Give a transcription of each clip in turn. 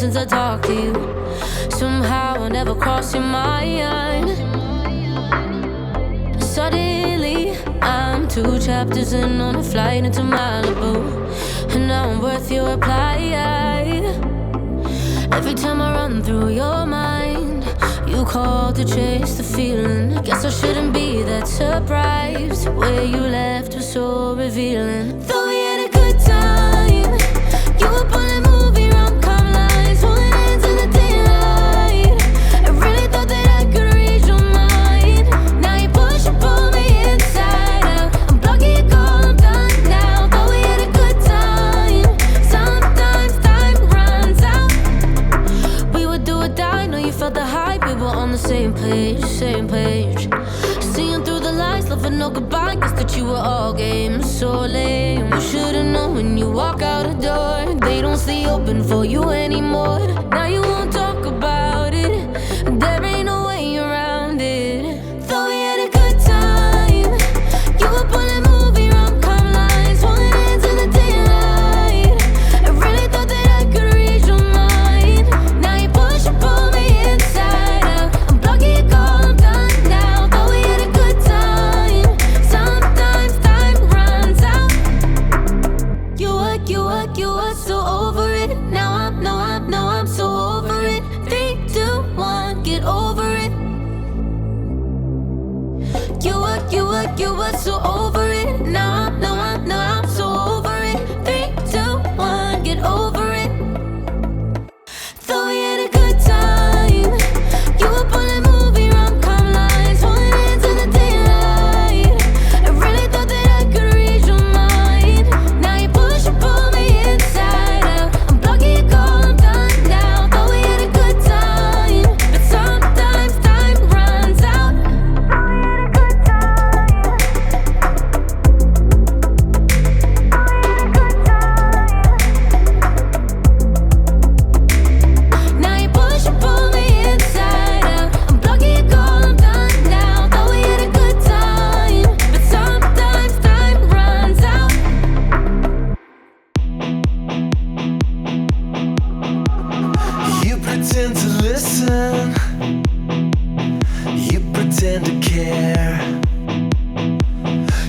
since I talked to you. Somehow I never crossed your mind. Suddenly I'm 2 chapters in on a flight into Malibu, and now I'm worth your reply. Every time I run through your mind, you call to chase the feeling. Guess I shouldn't be that surprised. Where you left was so revealing. Thought we had a good time. You were pulling movie rom-com lines, holding hands in the daylight. I really thought that I could read your mind. Now you push and pull me inside out. I'm blocking your call, I'm done now. Thought we had a good time. Sometimes time runs out. We would do or die, know you felt the hype. We were on the same page, same page. Seeing through the lies, love and no goodbye. Guess that you were all game, so lame. You should've known when you walk out the door, they don't stay open for you anymore. Now you won't talk about it, there ain't no way around it. Thought we had a good time. You were pulling movie rom-com lines, holding hands in the daylight. I really thought that I could read your mind. Now you push and pull me inside out. I'm blocking your call, I'm done now. Thought we had a good time. Sometimes time runs out. You were so over it. Now I'm so over it. 3, 2, 1, get over it. You were so over it. Now I'm so over it. 3, 2, 1, get over it. Thought we had a good time. You were pulling movie rom-com lines, holding hands in the daylight. I really thought that I could read your mind. Now you push and pull me inside out. I'm blocking your call, I'm done now. Thought we had a good time, but sometimes time runs out. Now you push and pull me inside out. I'm blocking your call, I'm done now. Thought we had a good time, but sometimes time runs out. You pretend to listen, you pretend to care.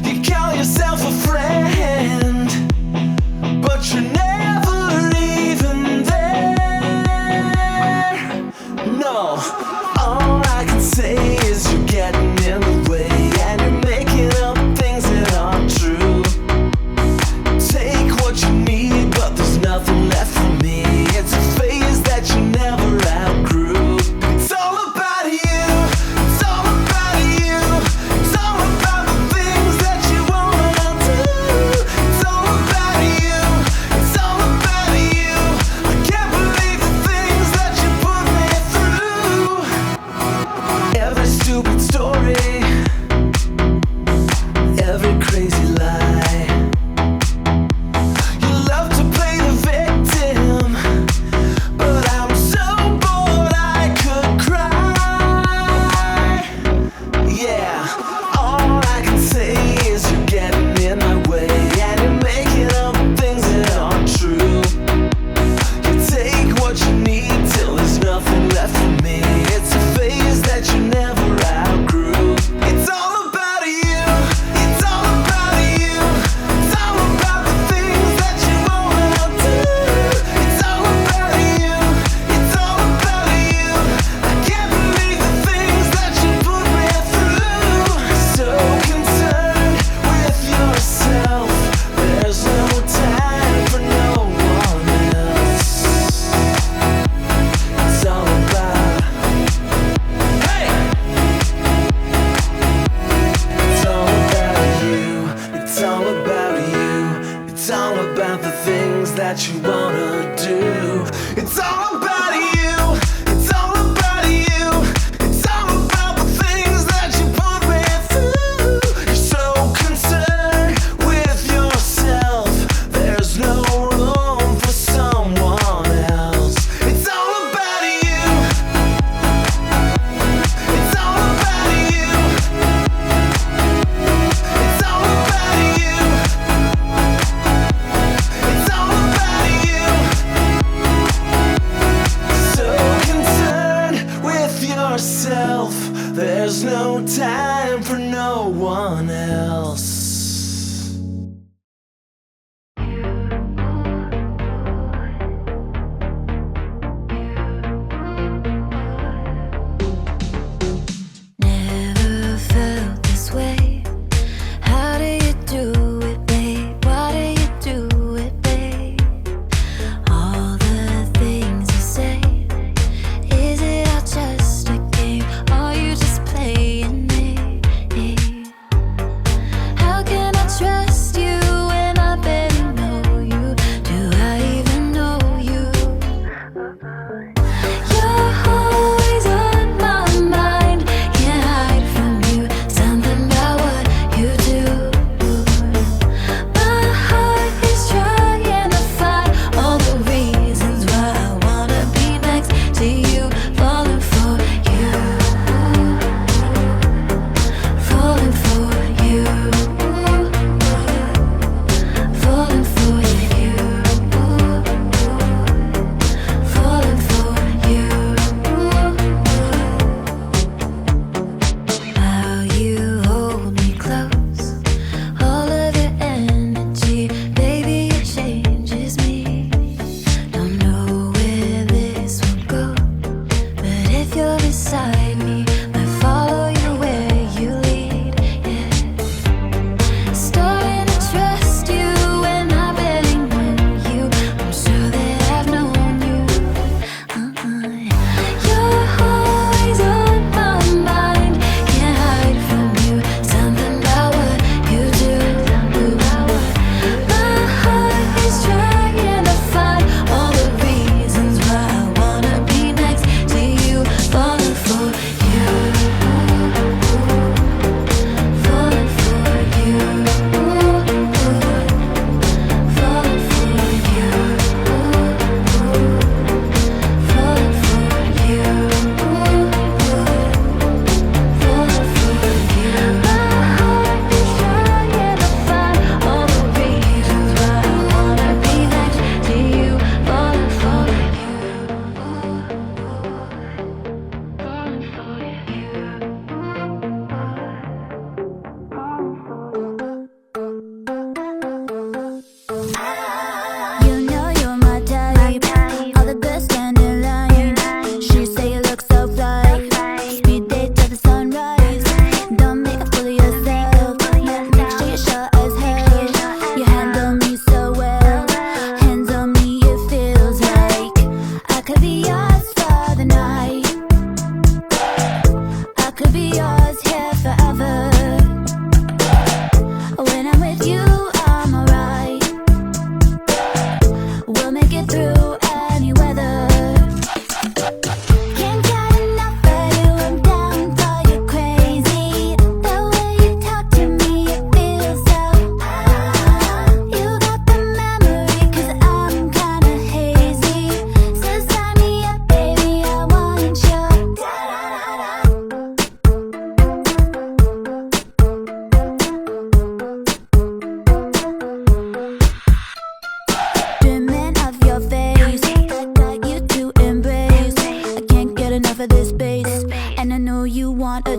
You call yourself a friend, but you're never even there. No, all I can say is you're getting in the way, and you're making up things that aren't true. Take what you need, but there's nothing left for me. It's a phase that you never outgrew. It's all time for no one else. Never felt this way. How do you do it, babe? Why do you do it, babe? All the things you say, is it all just a game? Are you just playing me? How can I trust you when I barely know you? Do I even know you? You're always on my mind. Can't hide from you. Something about what you do. My heart is trying to find all the reasons why I wanna be next to you. Falling for you. Falling for you. Falling for you. Falling for you. How you hold me close, all of your energy, baby, it changes me. Don't know where this will go, but if you're beside me, I follow you where you lead. Yeah. Starting to trust you when I barely know you. I'm sure that I've known you. You're always on my mind. Can't hide from you. Something about what you do. My heart is trying to find all the reasons why I wanna be next to you. Falling for you. Falling for you. Falling for you. Falling for you. Falling for you. My heart is trying to find all the reasons why I wanna be next to you. Falling for you. You know you're my type. All the girls stand in line. She say you look so fly. Speed date till the sunrise. Don't make a fool of yourself. Make sure you're sure as hell. You handle me so well. Hands on me, it feels like I could be yours for the night. I could be yours here forever. When I'm with you, I'm alright. We'll make it through any weather. Can't get enough of you, I'm down for you crazy. The way you talk to me, it feels so. You got the memory, 'cause I'm kinda hazy. So sign me up, baby, I want you. Dreaming of your face, got you to embrace. I can't get enough of this space, and I know you want a